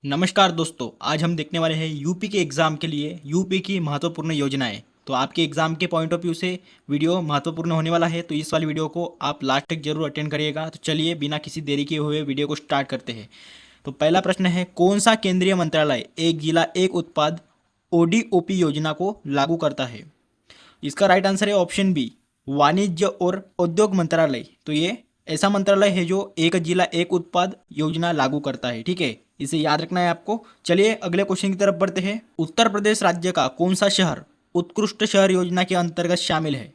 नमस्कार दोस्तों, आज हम देखने वाले हैं यूपी के एग्ज़ाम के लिए यूपी की महत्वपूर्ण योजनाएं। तो आपके एग्ज़ाम के पॉइंट ऑफ व्यू से वीडियो महत्वपूर्ण होने वाला है, तो इस वाली वीडियो को आप लास्ट तक जरूर अटेंड करिएगा। तो चलिए बिना किसी देरी किए हुए वीडियो को स्टार्ट करते हैं। तो पहला प्रश्न है, कौन सा केंद्रीय मंत्रालय एक जिला एक उत्पाद ओडीओपी योजना को लागू करता है? इसका राइट आंसर है ऑप्शन बी, वाणिज्य और उद्योग मंत्रालय। तो ये ऐसा मंत्रालय है जो एक जिला एक उत्पाद योजना लागू करता है। ठीक है, इसे याद रखना है आपको। चलिए अगले क्वेश्चन की तरफ बढ़ते हैं। उत्तर प्रदेश राज्य का कौन सा शहर उत्कृष्ट शहर योजना के अंतर्गत शामिल है?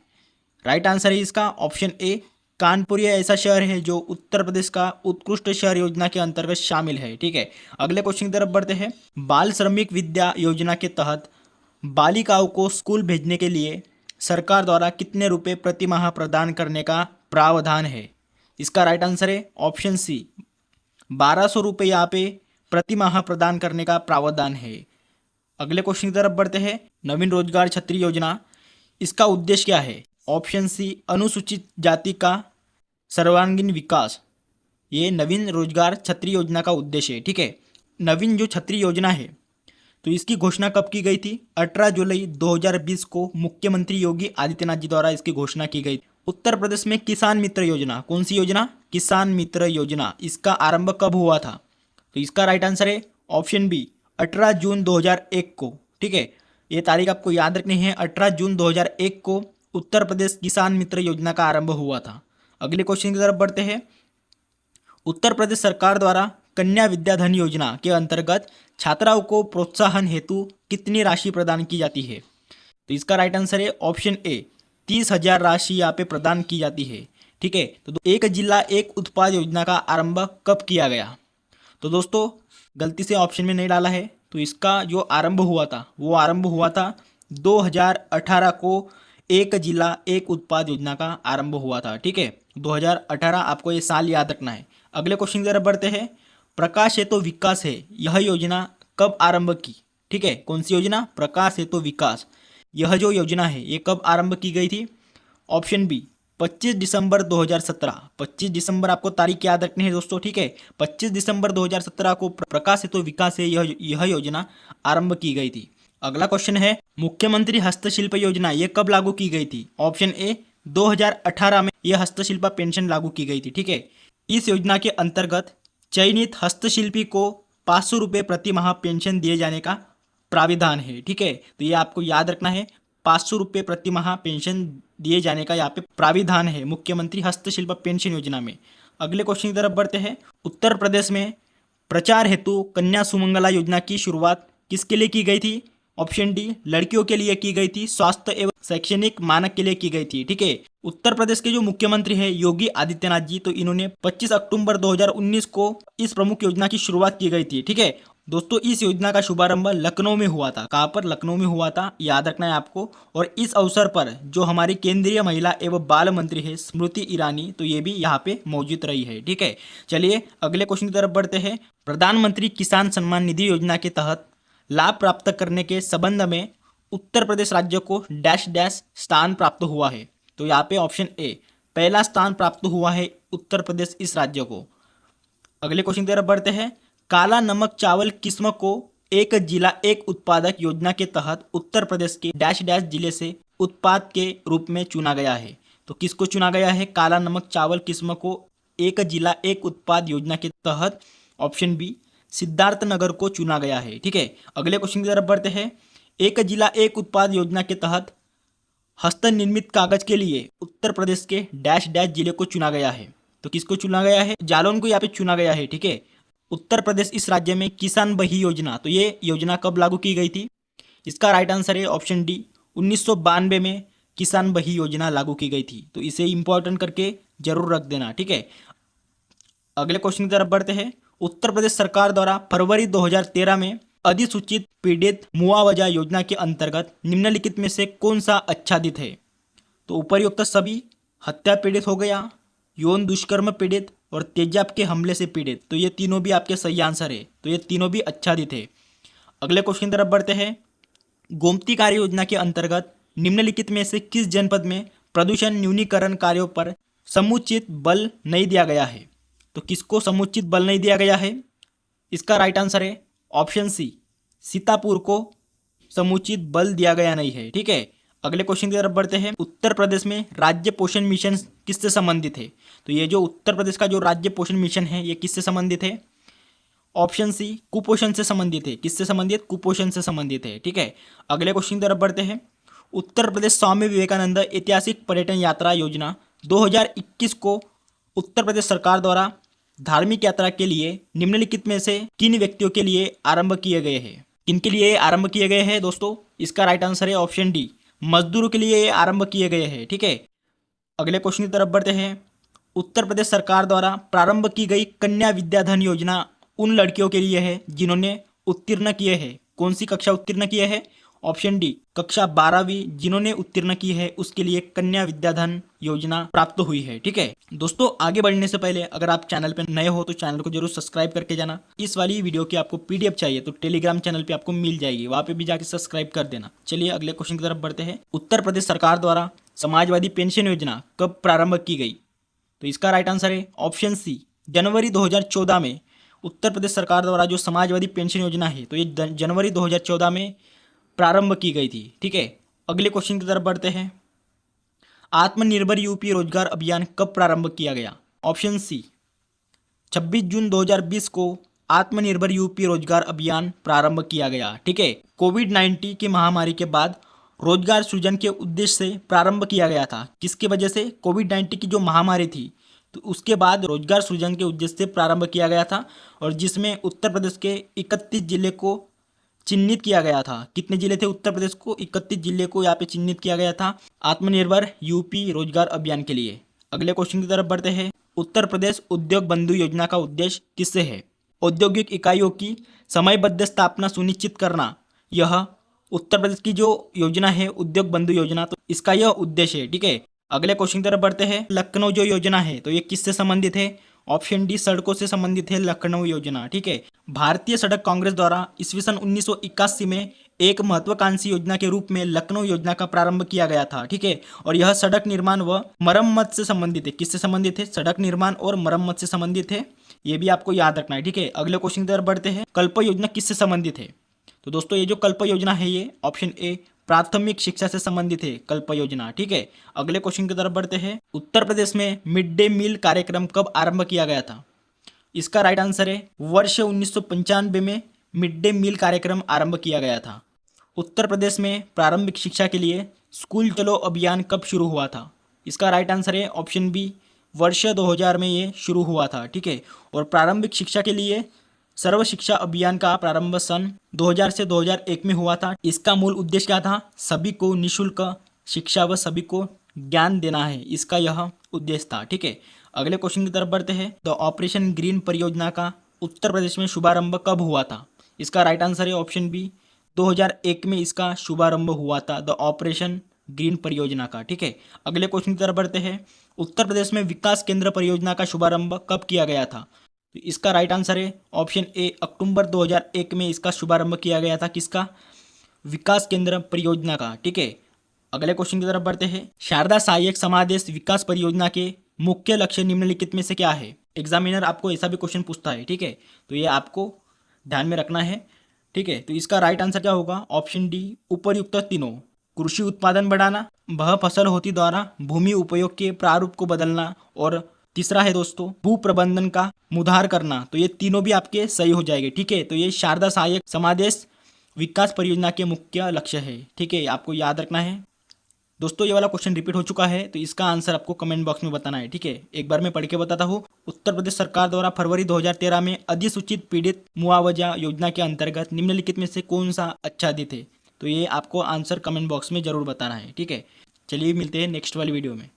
राइट आंसर है इसका ऑप्शन ए, कानपुर। ये ऐसा शहर है जो उत्तर प्रदेश का उत्कृष्ट शहर योजना के अंतर्गत शामिल है। ठीक है, अगले क्वेश्चन की तरफ बढ़ते हैं। बाल श्रमिक विद्या योजना के तहत बालिकाओं को स्कूल भेजने के लिए सरकार द्वारा कितने रुपए प्रति माह प्रदान करने का प्रावधान है? इसका राइट आंसर है ऑप्शन सी, 1200 रुपये यहाँ पे प्रति माह प्रदान करने का प्रावधान है। अगले क्वेश्चन की तरफ बढ़ते हैं। नवीन रोजगार छतरी योजना, इसका उद्देश्य क्या है? ऑप्शन सी, अनुसूचित जाति का सर्वांगीण विकास। ये नवीन रोजगार छतरी योजना का उद्देश्य है। ठीक है, नवीन जो छतरी योजना है तो इसकी घोषणा कब की गई थी? 18 जुलाई 2020 को मुख्यमंत्री योगी आदित्यनाथ जी द्वारा इसकी घोषणा की गई। उत्तर प्रदेश में किसान मित्र योजना, कौन सी योजना? किसान मित्र योजना। इसका आरंभ कब हुआ था? तो इसका राइट आंसर है ऑप्शन बी, 18 जून 2001 को। ठीक है, ये तारीख आपको याद रखनी है। 18 जून 2001 को उत्तर प्रदेश किसान मित्र योजना का आरंभ हुआ था। अगले क्वेश्चन की तरफ बढ़ते हैं। उत्तर प्रदेश सरकार द्वारा कन्या विद्याधन योजना के अंतर्गत छात्राओं को प्रोत्साहन हेतु कितनी राशि प्रदान की जाती है? तो इसका राइट आंसर है ऑप्शन ए, 30,000 राशि यहाँ पे प्रदान की जाती है। ठीक है, तो एक जिला एक उत्पाद योजना का आरंभ कब किया गया? तो दोस्तों गलती से ऑप्शन में नहीं डाला है, तो इसका जो आरंभ हुआ था वो आरंभ हुआ था 2018 को। एक जिला एक उत्पाद योजना का आरंभ हुआ था। ठीक है, 2018 आपको ये साल याद रखना है। अगले क्वेश्चन की तरफ बढ़ते हैं। प्रकाश हेतु विकास है, यह योजना कब आरंभ की? ठीक है, कौन सी योजना? प्रकाश हेतु विकास। यह जो योजना है ये कब आरंभ की गई थी? ऑप्शन बी, 25 दिसंबर 2017। 25 दिसंबर आपको तारीख याद रखनी है दोस्तों। ठीक है, 25 दिसंबर 2017 को प्रकाश हेतु विकास है यह योजना आरंभ की गई थी। अगला क्वेश्चन है, मुख्यमंत्री हस्तशिल्प योजना ये कब लागू की गई थी? ऑप्शन ए, 2018 में यह हस्तशिल्प पेंशन लागू की गई थी। ठीक है, इस योजना के अंतर्गत चयनित हस्तशिल्पी को 500 रुपये प्रति माह पेंशन दिए जाने का प्राविधान है। ठीक है, तो ये आपको याद रखना है, 500 रुपये प्रति माह पेंशन दिए जाने का यहाँ पे प्राविधान है मुख्यमंत्री हस्तशिल्प पेंशन योजना में। अगले क्वेश्चन की तरफ बढ़ते हैं। उत्तर प्रदेश में प्रचार हेतु कन्या सुमंगला योजना की शुरुआत किसके लिए की गई थी? ऑप्शन डी, लड़कियों के लिए की गई थी, स्वास्थ्य एवं शैक्षणिक मानक के लिए की गई थी। ठीक है, उत्तर प्रदेश के जो मुख्यमंत्री हैं योगी आदित्यनाथ जी, तो इन्होंने 25 अक्टूबर 2019 को इस प्रमुख योजना की शुरुआत की गई थी। ठीक है दोस्तों, इस योजना का शुभारंभ लखनऊ में हुआ था। कहाँ पर? लखनऊ में हुआ था, याद रखना है आपको। और इस अवसर पर जो हमारी केंद्रीय महिला एवं बाल मंत्री है स्मृति ईरानी, तो ये भी यहाँ पे मौजूद रही है। ठीक है, चलिए अगले क्वेश्चन की तरफ बढ़ते हैं। प्रधानमंत्री किसान सम्मान निधि योजना के तहत लाभ प्राप्त करने के संबंध में उत्तर प्रदेश राज्य को डैश डैश स्थान प्राप्त हुआ है? तो यहाँ पे ऑप्शन ए, पहला स्थान प्राप्त हुआ है उत्तर प्रदेश इस राज्य को। अगले क्वेश्चन की तरफ बढ़ते हैं। काला नमक चावल किस्म को एक जिला एक उत्पादक योजना के तहत उत्तर प्रदेश के डैश डैश जिले से उत्पाद के रूप में चुना गया है? तो किसको चुना गया है काला नमक चावल किस्म को एक जिला एक उत्पाद योजना के तहत? ऑप्शन बी, सिद्धार्थनगर को चुना गया है। ठीक है, अगले क्वेश्चन की तरफ बढ़ते हैं। एक जिला एक उत्पाद योजना के तहत हस्त निर्मित कागज के लिए उत्तर प्रदेश के डैश डैश जिले को चुना गया है? तो किसको चुना गया है? जालौन को यहाँ पे चुना गया है। ठीक है, उत्तर प्रदेश इस राज्य में किसान बही योजना, तो ये योजना कब लागू की गई थी? इसका राइट आंसर है ऑप्शन डी, 1992 में किसान बही योजना लागू की गई थी। तो इसे इंपॉर्टेंट करके जरूर रख देना। ठीक है, अगले क्वेश्चन की तरफ बढ़ते हैं। उत्तर प्रदेश सरकार द्वारा फरवरी 2013 में अधिसूचित पीड़ित मुआवजा योजना के अंतर्गत निम्नलिखित में से कौन सा आच्छादित है? तो उपयुक्त सभी, हत्या पीड़ित हो गया, यौन दुष्कर्म पीड़ित और तेजाब के हमले से पीड़ित, तो ये तीनों भी आपके सही आंसर है। तो ये तीनों भी आच्छादित है। अगले क्वेश्चन की तरफ बढ़ते हैं। गोमती कार्य योजना के अंतर्गत निम्नलिखित में से किस जनपद में प्रदूषण न्यूनीकरण कार्यों पर समुचित बल नहीं दिया गया है? तो किसको समुचित बल नहीं दिया गया है? इसका राइट आंसर है ऑप्शन सी, सीतापुर को समुचित बल दिया गया नहीं है। ठीक है, अगले क्वेश्चन की तरफ बढ़ते हैं। उत्तर प्रदेश में राज्य पोषण मिशन किससे संबंधित है? तो ये जो उत्तर प्रदेश का जो राज्य पोषण मिशन है ये किससे संबंधित है? ऑप्शन सी, कुपोषण से संबंधित है। किससे संबंधित? कुपोषण से संबंधित है। ठीक है, अगले क्वेश्चन की तरफ बढ़ते हैं। उत्तर प्रदेश स्वामी विवेकानंद ऐतिहासिक पर्यटन यात्रा योजना 2021 को उत्तर प्रदेश सरकार द्वारा धार्मिक यात्रा के लिए निम्नलिखित में से किन व्यक्तियों के लिए आरंभ किए गए हैं? किनके लिए आरंभ किए गए हैं दोस्तों? इसका राइट आंसर है ऑप्शन डी, मजदूरों के लिए आरंभ किए गए हैं। ठीक है, अगले क्वेश्चन की तरफ बढ़ते हैं। उत्तर प्रदेश सरकार द्वारा प्रारंभ की गई कन्या विद्याधन योजना उन लड़कियों के लिए है जिन्होंने उत्तीर्ण किए हैं। कौन सी कक्षा उत्तीर्ण किए हैं? ऑप्शन डी, कक्षा 12वीं जिन्होंने उत्तीर्ण की है उसके लिए कन्या विद्याधन योजना प्राप्त हुई है। ठीक है दोस्तों, आगे बढ़ने से पहले अगर आप चैनल पर नए हो तो चैनल को जरूर सब्सक्राइब करके जाना। इस वाली वीडियो की आपको पीडीएफ चाहिए तो टेलीग्राम चैनल पे आपको मिल जाएगी, वहां पे भी जाके सब्सक्राइब कर देना। चलिए अगले क्वेश्चन की तरफ बढ़ते हैं। उत्तर प्रदेश सरकार द्वारा समाजवादी पेंशन योजना कब प्रारंभ की गई? तो इसका राइट आंसर है ऑप्शन सी, जनवरी 2014 में उत्तर प्रदेश सरकार द्वारा जो समाजवादी पेंशन योजना है तो ये जनवरी 2014 में प्रारंभ की गई थी। ठीक है, अगले क्वेश्चन की तरफ बढ़ते हैं। आत्मनिर्भर यूपी रोजगार अभियान कब प्रारंभ किया गया? ऑप्शन सी, 26 जून 2020 को आत्मनिर्भर यूपी रोजगार अभियान प्रारंभ किया गया। ठीक है, कोविड-19 की महामारी के बाद रोजगार सृजन के उद्देश्य से प्रारंभ किया गया था। किसके वजह से? कोविड-19 की जो महामारी थी तो उसके बाद रोजगार सृजन के उद्देश्य से प्रारंभ किया गया था और जिसमें उत्तर प्रदेश के 31 जिले को चिन्हित किया गया था। कितने जिले थे उत्तर प्रदेश को? 31 जिले को यहाँ पे चिन्हित किया गया था आत्मनिर्भर यूपी रोजगार अभियान के लिए। अगले क्वेश्चन की तरफ बढ़ते हैं। उत्तर प्रदेश उद्योग बंधु योजना का उद्देश्य किससे है? औद्योगिक इकाइयों की समयबद्ध स्थापना सुनिश्चित करना, यह उत्तर प्रदेश की जो योजना है उद्योग बंधु योजना, तो इसका यह उद्देश्य है। ठीक है, अगले क्वेश्चन की तरफ बढ़ते हैं। लखनऊ जो योजना है तो ये किससे संबंधित है? ऑप्शन डी, सड़कों से संबंधित है लखनऊ योजना। ठीक है, भारतीय सड़क कांग्रेस द्वारा ईस्वी सन 1981 में एक महत्वाकांक्षी योजना के रूप में लखनऊ योजना का प्रारंभ किया गया था। ठीक है, और यह सड़क निर्माण व मरम्मत से संबंधित है। किससे संबंधित है? सड़क निर्माण और मरम्मत से संबंधित है, ये भी आपको याद रखना है। ठीक है, अगले क्वेश्चन की तरफ बढ़ते हैं। कल्प योजना किससे संबंधित है? तो दोस्तों ये जो कल्प योजना है ये ऑप्शन ए, प्राथमिक शिक्षा से संबंधित है कल्प योजना। ठीक है, अगले क्वेश्चन की तरफ बढ़ते हैं। उत्तर प्रदेश में मिड डे मील कार्यक्रम कब आरंभ किया गया था? इसका राइट आंसर है वर्ष 1995 में मिड डे मील कार्यक्रम आरंभ किया गया था। उत्तर प्रदेश में प्रारंभिक शिक्षा के लिए स्कूल चलो अभियान कब शुरू हुआ था? इसका राइट आंसर है ऑप्शन बी, वर्ष 2000 में ये शुरू हुआ था। ठीक है, और प्रारंभिक शिक्षा के लिए सर्व शिक्षा अभियान का प्रारंभ सन 2000 से 2001 में हुआ था। इसका मूल उद्देश्य क्या था? सभी को निःशुल्क शिक्षा व सभी को ज्ञान देना है, इसका यह उद्देश्य था। ठीक है, अगले क्वेश्चन की तरफ बढ़ते हैं। द ऑपरेशन ग्रीन परियोजना का उत्तर प्रदेश में शुभारंभ कब हुआ था? इसका राइट आंसर है ऑप्शन बी, 2001 में इसका शुभारंभ हुआ था द ऑपरेशन ग्रीन परियोजना का। ठीक है, अगले क्वेश्चन की तरफ बढ़ते हैं। उत्तर प्रदेश में विकास केंद्र परियोजना का शुभारंभ कब किया गया था? तो इसका राइट आंसर है ऑप्शन ए, अक्टूबर 2001 में इसका शुभारंभ किया गया था। किसका? विकास केंद्र परियोजना का। ठीक है, अगले क्वेश्चन की तरफ बढ़ते हैं। शारदा सहायक समादेश विकास परियोजना के मुख्य लक्ष्य निम्नलिखित में से क्या है? एग्जामिनर आपको ऐसा भी क्वेश्चन पूछता है। ठीक है, तो ये आपको ध्यान में रखना है। ठीक है, तो इसका राइट आंसर क्या होगा? ऑप्शन डी, उपयुक्त तीनों। कृषि उत्पादन बढ़ाना, बहु फसल होती द्वारा भूमि उपयोग के प्रारूप को बदलना और तीसरा है दोस्तों भू प्रबंधन का मुधार करना। तो ये तीनों भी आपके सही हो जाएंगे। ठीक है, तो ये शारदा सहायक समादेश विकास परियोजना के मुख्य लक्ष्य है। ठीक है, आपको याद रखना है। दोस्तों ये वाला क्वेश्चन रिपीट हो चुका है तो इसका आंसर आपको कमेंट बॉक्स में बताना है। ठीक है, एक बार मैं पढ़ के बताता हूँ। उत्तर प्रदेश सरकार द्वारा फरवरी 2013 में अधिसूचित पीड़ित मुआवजा योजना के अंतर्गत निम्नलिखित में से कौन सा आच्छादित है? तो ये आपको आंसर कमेंट बॉक्स में जरूर बताना है। ठीक है, चलिए मिलते हैं नेक्स्ट वाली वीडियो में।